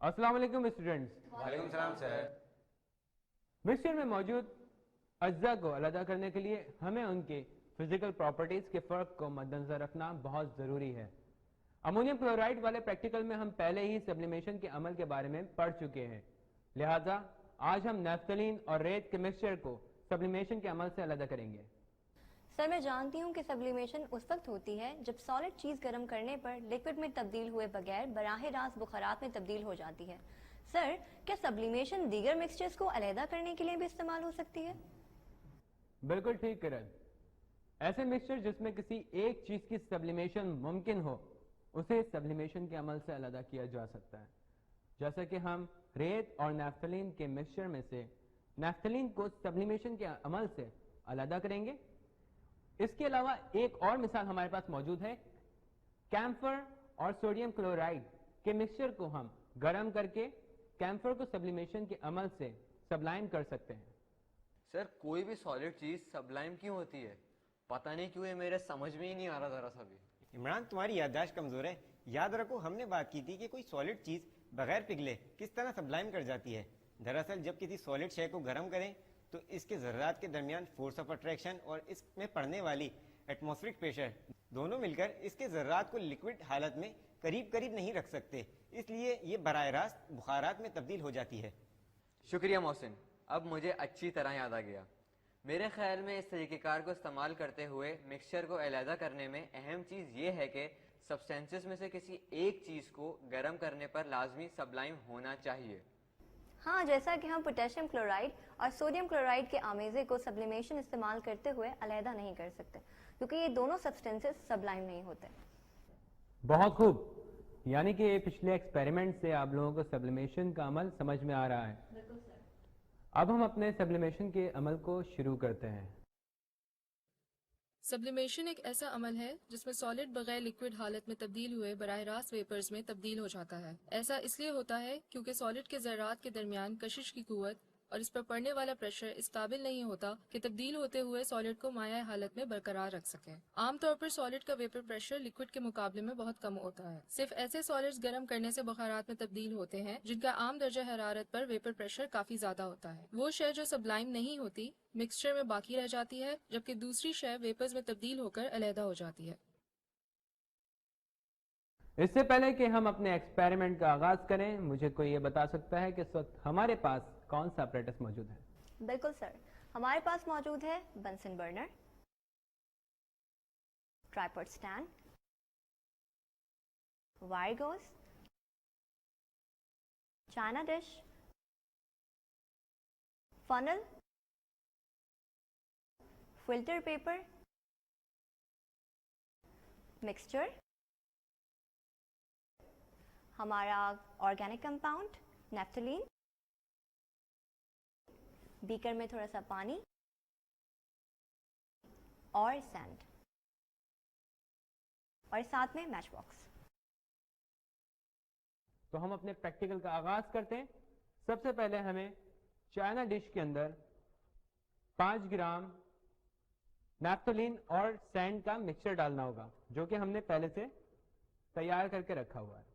अस्सलाम वालेकुम स्टूडेंट्स। वालेकुम सलाम सर। मिक्सचर में मौजूद अज्जा को अलग करने के लिए हमें उनके फिजिकल प्रॉपर्टीज के फर्क को मद्देनजर रखना बहुत जरूरी है। अमोनियम क्लोराइड वाले प्रैक्टिकल में हम पहले ही सब्लिमेशन के अमल के बारे में पढ़ चुके हैं, लिहाजा आज हम नैफ्थलीन और रेत के मिक्सचर को सब्लिमेशन के अमल से अलग करेंगे। सर, मैं जानती हूँ कि सब्लिमेशन उस वक्त होती है जब सॉलिड चीज गर्म करने पर लिक्विड में तब्दील हुए बगैर बराह रास्त बुखारात में तब्दील हो जाती है। सर, क्या सब्लिमेशन दीगर मिक्सचर्स को अलहदा करने के लिए भी इस्तेमाल हो सकती है? बिल्कुल ठीक किरण। ऐसे मिक्सचर जिसमें किसी एक चीज की सब्लिमेशन मुमकिन हो उसे सब्लिमेशन के अमल से अलग किया जा सकता है। जैसे कि हम रेत और नैफ्थलीन के मिक्सचर में से नैफ्थलीन को सब्लिमेशन के अमल से अलग करेंगे। इसके अलावा एक और मिसाल हमारे पास मौजूद है, कैम्फर और सोडियम क्लोराइड के मिक्सचर को हम गर्म करके कैम्फर को सब्लिमेशन के अमल से सब्लाइम कर सकते हैं। सर, कोई भी सॉलिड चीज सब्लाइम क्यों होती है? पता नहीं क्यों, ये मेरे समझ में ही नहीं आ रहा जरा सा भी। इमरान, तुम्हारी याददाश्त कमजोर है। याद रखो, हमने बात की थी कि कोई सॉलिड चीज बगैर पिघले किस तरह सब्लाइम कर जाती है। दरअसल जब किसी सॉलिड शय को गर्म करें तो इसके जर्रात के दरमियान फोर्स ऑफ अट्रैक्शन और इसमें पड़ने वाली एटमॉस्फेरिक प्रेशर दोनों मिलकर इसके जर्रात को लिक्विड हालत में करीब करीब नहीं रख सकते, इसलिए ये बराह रास्त बुखारात में तब्दील हो जाती है। शुक्रिया मोहसिन, अब मुझे अच्छी तरह याद आ गया। मेरे ख्याल में इस तरीक़ेकार को इस्तेमाल करते हुए मिक्सचर को अलहदा करने में अहम चीज़ ये है कि सब्सटेंसेस में से किसी एक चीज़ को गर्म करने पर लाजमी सब्लाइम होना चाहिए। हाँ, जैसा कि हम पोटेशियम क्लोराइड और सोडियम क्लोराइड के आमेजे को सब्लिमेशन इस्तेमाल करते हुए अलहदा नहीं कर सकते, क्योंकि ये दोनों सब्सटेंसेस सब्लाइम नहीं होते। बहुत खूब, यानी कि पिछले एक्सपेरिमेंट से आप लोगों को सब्लिमेशन का अमल समझ में आ रहा है। बिल्कुल सर। अब हम अपने सब्लिमेशन के अमल को शुरू करते हैं। सब्लिमेशन एक ऐसा अमल है जिसमें सॉलिड बगैर लिक्विड हालत में तब्दील हुए बराह रास्त वेपर्स में तब्दील हो जाता है। ऐसा इसलिए होता है क्योंकि सॉलिड के ज़र्रात के दरमियान कशिश की कुव्वत और इस पर पड़ने वाला प्रेशर इस काबिल नहीं होता कि तब्दील होते हुए सॉलिड को माया हालत में बरकरार रख सके। आमतौर पर सॉलिड का वेपर प्रेशर लिक्विड के मुकाबले में बहुत कम होता है। सिर्फ ऐसे सॉलिड्स गर्म करने से बुखारात में तब्दील होते हैं जिनका आम दर्जा हरारत पर वेपर प्रेशर काफी ज्यादा होता है। वो शय जो सब्लाइम नहीं होती मिक्सचर में बाकी रह जाती है, जबकि दूसरी शय वेपर्स में तब्दील होकर अलहदा हो जाती है। इससे पहले कि हम अपने एक्सपेरिमेंट का आगाज करें, मुझे कोई ये बता सकता है कि इस वक्त हमारे पास कौन सा अपरेटस मौजूद है? बिल्कुल सर, हमारे पास मौजूद है Bunsen burner, tripod stand, wire goes, China dish, funnel, filter paper, mixture, हमारा ऑर्गेनिक कंपाउंड नैफ्थलीन, बीकर में थोड़ा सा पानी और सैंड, और साथ में मैच बॉक्स। तो हम अपने प्रैक्टिकल का आगाज करते हैं। सबसे पहले हमें चाइना डिश के अंदर 5 ग्राम नैफ्थलीन और सैंड का मिक्सचर डालना होगा, जो कि हमने पहले से तैयार करके रखा हुआ है।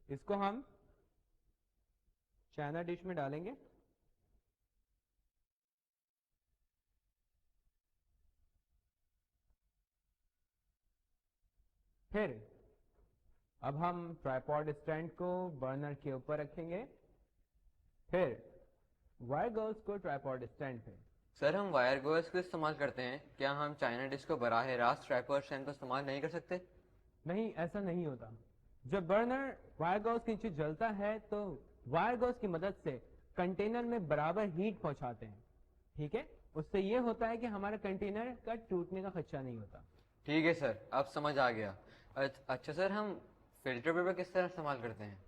इसको हम चाइना डिश में डालेंगे। फिर अब हम ट्राइपॉड स्टैंड को बर्नर के ऊपर रखेंगे, फिर वायर गोल्स को ट्राइपॉड स्टैंड पे। सर, हम वायर गोल्स को इस्तेमाल करते हैं, क्या हम चाइना डिश को बराह रास्त ट्राइपॉड स्टैंड को इस्तेमाल नहीं कर सकते? नहीं, ऐसा नहीं होता। जब बर्नर वायर गोल्स के नीचे जलता है तो वायर गोल्स की मदद से कंटेनर में बराबर हीट पहुंचाते हैं, ठीक है? उससे ये होता है कि हमारा कंटेनर का टूटने का खदशा नहीं होता। ठीक है सर, अब समझ आ गया। अच्छा सर, हम फिल्टर पेपर किस तरह इस्तेमाल करते हैं?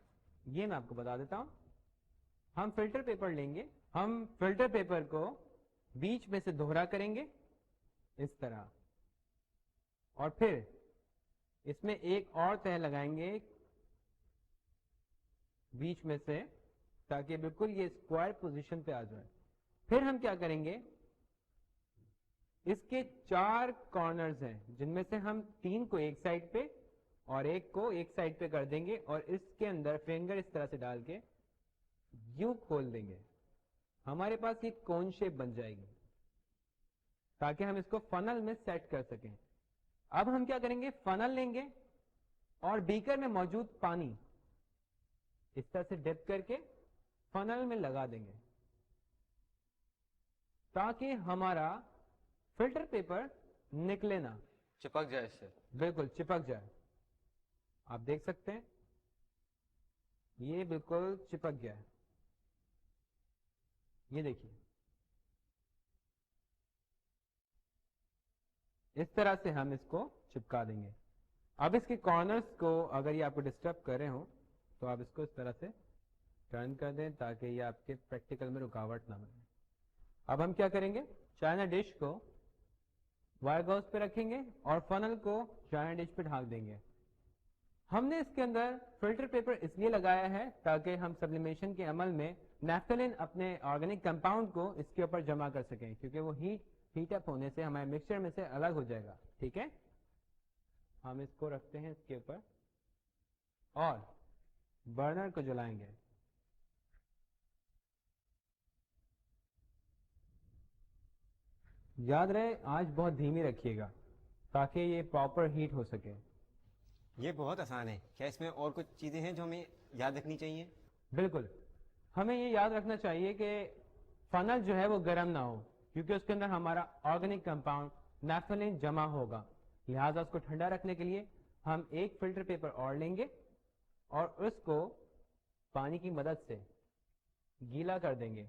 ये मैं आपको बता देता हूं। हम फिल्टर पेपर लेंगे, हम फिल्टर पेपर को बीच में से दोहरा करेंगे इस तरह, और फिर इसमें एक और तह लगाएंगे बीच में से, ताकि बिल्कुल ये स्क्वायर पोजीशन पे आ जाए। फिर हम क्या करेंगे, इसके 4 कॉर्नर्स हैं जिनमें से हम 3 को एक साइड पे اور ایک کو ایک سائڈ پہ کر دیں گے اور اس کے اندر فنگر اس طرح سے ڈال کے یوں کھول دیں گے. ہمارے پاس ایک کون شیپ بن جائے گی تاکہ ہم اس کو فنل میں سیٹ کر سکیں. اب ہم کیا کریں گے, فنل لیں گے اور بیکر میں موجود پانی اس طرح سے ڈپ کر کے فنل میں لگا دیں گے تاکہ ہمارا فلٹر پیپر نکلے نہ, چپک جائے اس سے. بالکل چپک جائے. آپ دیکھ سکتے ہیں یہ بالکل چپک گیا ہے. یہ دیکھیے اس طرح سے ہم اس کو چپکا دیں گے. اب اس کے کارنرز کو اگر یہ آپ کو ڈسٹرب کر رہے ہوں تو آپ اس کو اس طرح سے ٹرن کر دیں تاکہ یہ آپ کے پریکٹیکل میں رکاوٹ نہ بنے. اب ہم کیا کریں گے, چائنا ڈش کو وائر گاؤس پہ رکھیں گے اور فنل کو چائنا ڈش پہ ڈھال دیں گے. ہم نے اس کے اندر فلٹر پیپر اس لیے لگایا ہے تاکہ ہم سبلیمیشن کے عمل میں نیفٹلین اپنے آرگینک کمپاؤنڈ کو اس کے اوپر جمع کر سکیں, کیونکہ وہ ہیٹ اپ ہونے سے ہمارے مکسچر میں سے الگ ہو جائے گا. ٹھیک ہے, ہم اس کو رکھتے ہیں اس کے اوپر اور برنر کو جلائیں گے. یاد رہے آج بہت دھیمی رکھیے گا تاکہ یہ پراپر ہیٹ ہو سکے. یہ بہت آسان ہے. کیا اس میں اور کچھ چیزیں ہیں جو ہمیں یاد رکھنی چاہیے؟ بالکل, ہمیں یہ یاد رکھنا چاہیے کہ فنل جو ہے وہ گرم نہ ہو, کیونکہ اس کے اندر ہمارا آرگینک کمپاؤنڈ نیفٹلین جمع ہوگا. لہذا اس کو ٹھنڈا رکھنے کے لیے ہم ایک فلٹر پیپر اور لیں گے اور اس کو پانی کی مدد سے گیلا کر دیں گے.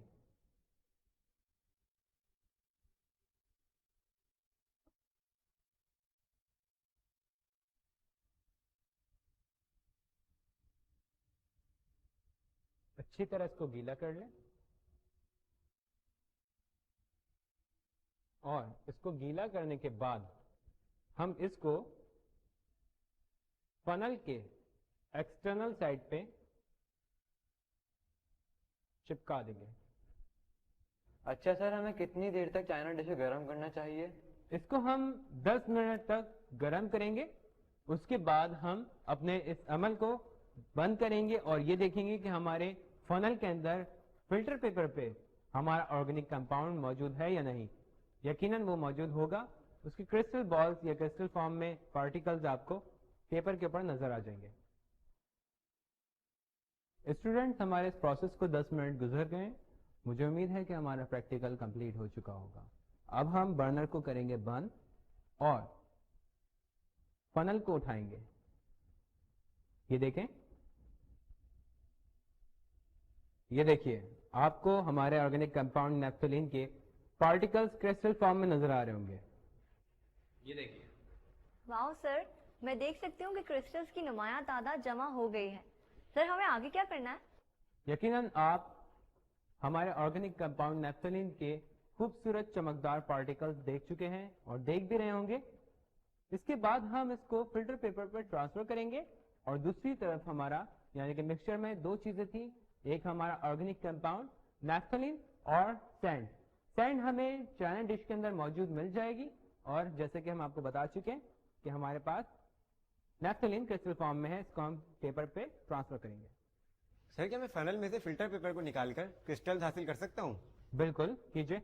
اچھی طرح اس کو گیلا کر لیں اور اس کو گیلا کرنے کے بعد ہم اس کو فنل کے ایکسٹرنل سائڈ پہ چپکا دیں گے. اچھا سر, ہمیں کتنی دیر تک چائنا ڈش کو گرم کرنا چاہیے؟ اس کو ہم 10 منٹ تک گرم کریں گے. اس کے بعد ہم اپنے اس عمل کو بند کریں گے اور یہ دیکھیں گے کہ ہمارے فنل کے اندر فلٹر پیپر پہ ہمارا آرگینک کمپاؤنڈ موجود ہے یا نہیں. یقیناً وہ موجود ہوگا. اس کی کرسٹل بالز یا کرسٹل فارم میں پارٹیکلز آپ کو پیپر کے اوپر نظر آ جائیں گے. اسٹوڈینٹس, ہمارے اس پروسیس کو 10 منٹ گزر گئے. مجھے امید ہے کہ ہمارا پریکٹیکل کمپلیٹ ہو چکا ہوگا. اب ہم برنر کو کریں گے بند اور فنل کو اٹھائیں گے. یہ دیکھیں, یہ دیکھیے آپ کو ہمارے آرگینک کمپاؤنڈ نیفٹلین کے پارٹیکلز کرسٹل فارم میں نظر آ رہے ہوں گے. یہ دیکھیے. واؤ سر, میں دیکھ سکتی ہوں کہ کرسٹلز کی نمایاں تعداد جمع ہو گئی ہے. سر ہمیں آگے کیا کرنا ہے؟ یقیناً آپ ہمارے آرگینک کمپاؤنڈ نیفٹلین کے خوبصورت چمکدار پارٹیکلز دیکھ چکے ہیں اور دیکھ بھی رہے ہوں گے. اس کے بعد ہم اس کو فلٹر پیپر پر ٹرانسفر کریں گے اور دوسری طرف ہمارا یعنی کہ مکسچر میں دو چیزیں تھیں, ایک ہمارا آرگینک کمپاؤنڈ نیفٹلین اور سینڈ. سینڈ ہمیں چائنا ڈش کے اندر موجود مل جائے گی اور جیسے کہ ہم آپ کو بتا چکے ہیں کہ ہمارے پاس نیفٹلین کرسٹل فارم میں ہے. اس کو ہم پیپر پہ ٹرانسفر کریں گے. سر کیا میں فنل میں سے فلٹر پیپر کو نکال کر کرسٹل حاصل کر سکتا ہوں؟ بالکل کیجئے.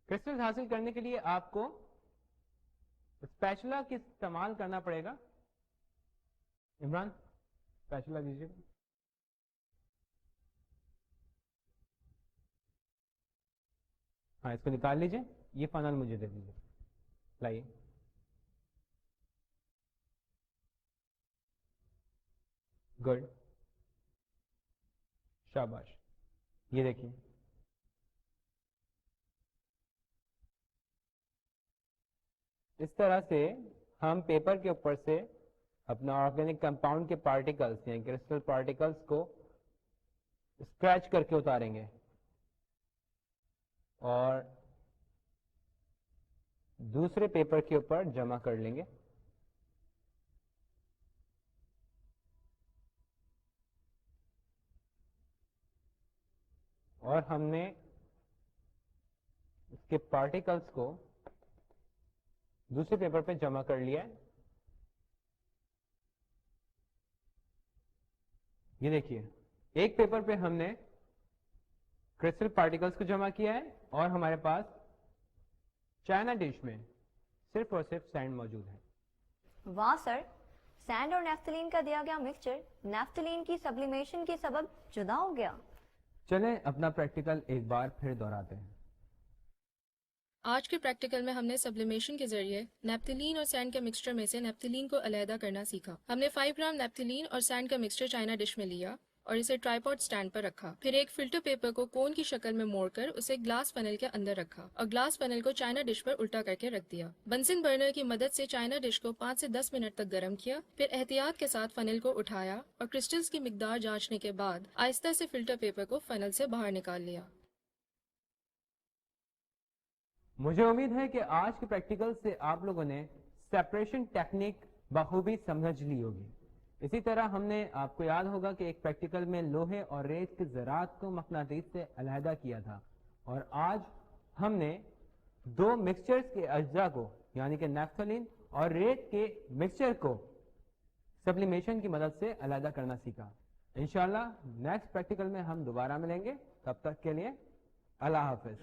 کرسٹل حاصل کرنے کے لیے آپ کو اسپیچولا کا استعمال کرنا پڑے گا. عمران اسپیچولا دیجیے. ہاں, اس کو نکال لیجئے. یہ فنل مجھے دے دیجیے. لائیے. گڈ, شاباش. یہ دیکھیے اس طرح سے ہم پیپر کے اوپر سے اپنا آرگینک کمپاؤنڈ کے پارٹیکلز یعنی کرسٹل پارٹیکلز کو اسکریچ کر کے اتاریں گے اور دوسرے پیپر کے اوپر جمع کر لیں گے. اور ہم نے اس کے پارٹیکلز کو दूसरे पेपर पे जमा कर लिया है। ये देखिए, एक पेपर पे हमने क्रिस्टल पार्टिकल्स को जमा किया है और हमारे पास चाइना डिश में सिर्फ और सिर्फ सैंड मौजूद है। वाह सर, सैंड और नेफ्थलीन का दिया गया मिक्सचर नेफ्थलीन की सब्लिमेशन के सबब जुदा हो गया। चलें अपना प्रैक्टिकल एक बार फिर दोहराते हैं। आज के प्रैक्टिकल में हमने सब्लिमेशन के जरिए नेफ्थलीन और सैंड के मिक्सचर में से नेफ्थलीन को अलहदा करना सीखा। हमने 5 ग्राम नेफ्थलीन और सैंड का मिक्सचर चाइना डिश में लिया और इसे ट्राइपॉड स्टैंड पर रखा। फिर एक फिल्टर पेपर को कोन की शक्ल में मोड़कर उसे ग्लास फनल के अंदर रखा और ग्लास फनल को चाइना डिश पर उल्टा करके रख दिया। बंसिन बर्नर की मदद से चाइना डिश को 5 से 10 मिनट तक गर्म किया। फिर एहतियात के साथ फनल को उठाया और क्रिस्टल्स की मिकदार जांचने के बाद आहिस्ता से फिल्टर पेपर को फनल से बाहर निकाल लिया। मुझे उम्मीद है कि आज के प्रैक्टिकल से आप लोगों ने सेपरेशन टेक्निक बखूबी समझ ली होगी। इसी तरह हमने, आपको याद होगा कि एक प्रैक्टिकल में लोहे और रेत के ज़रात को मकनातीस से अलहदा किया था और आज हमने दो मिक्सचर्स के अज्जा को यानी कि नेफ्थलीन और रेत के मिक्सचर को सब्लिमेशन की मदद से अलहदा करना सीखा। इंशाल्लाह नेक्स्ट प्रैक्टिकल में हम दोबारा मिलेंगे। तब तक के लिए अल्लाह हाफिज।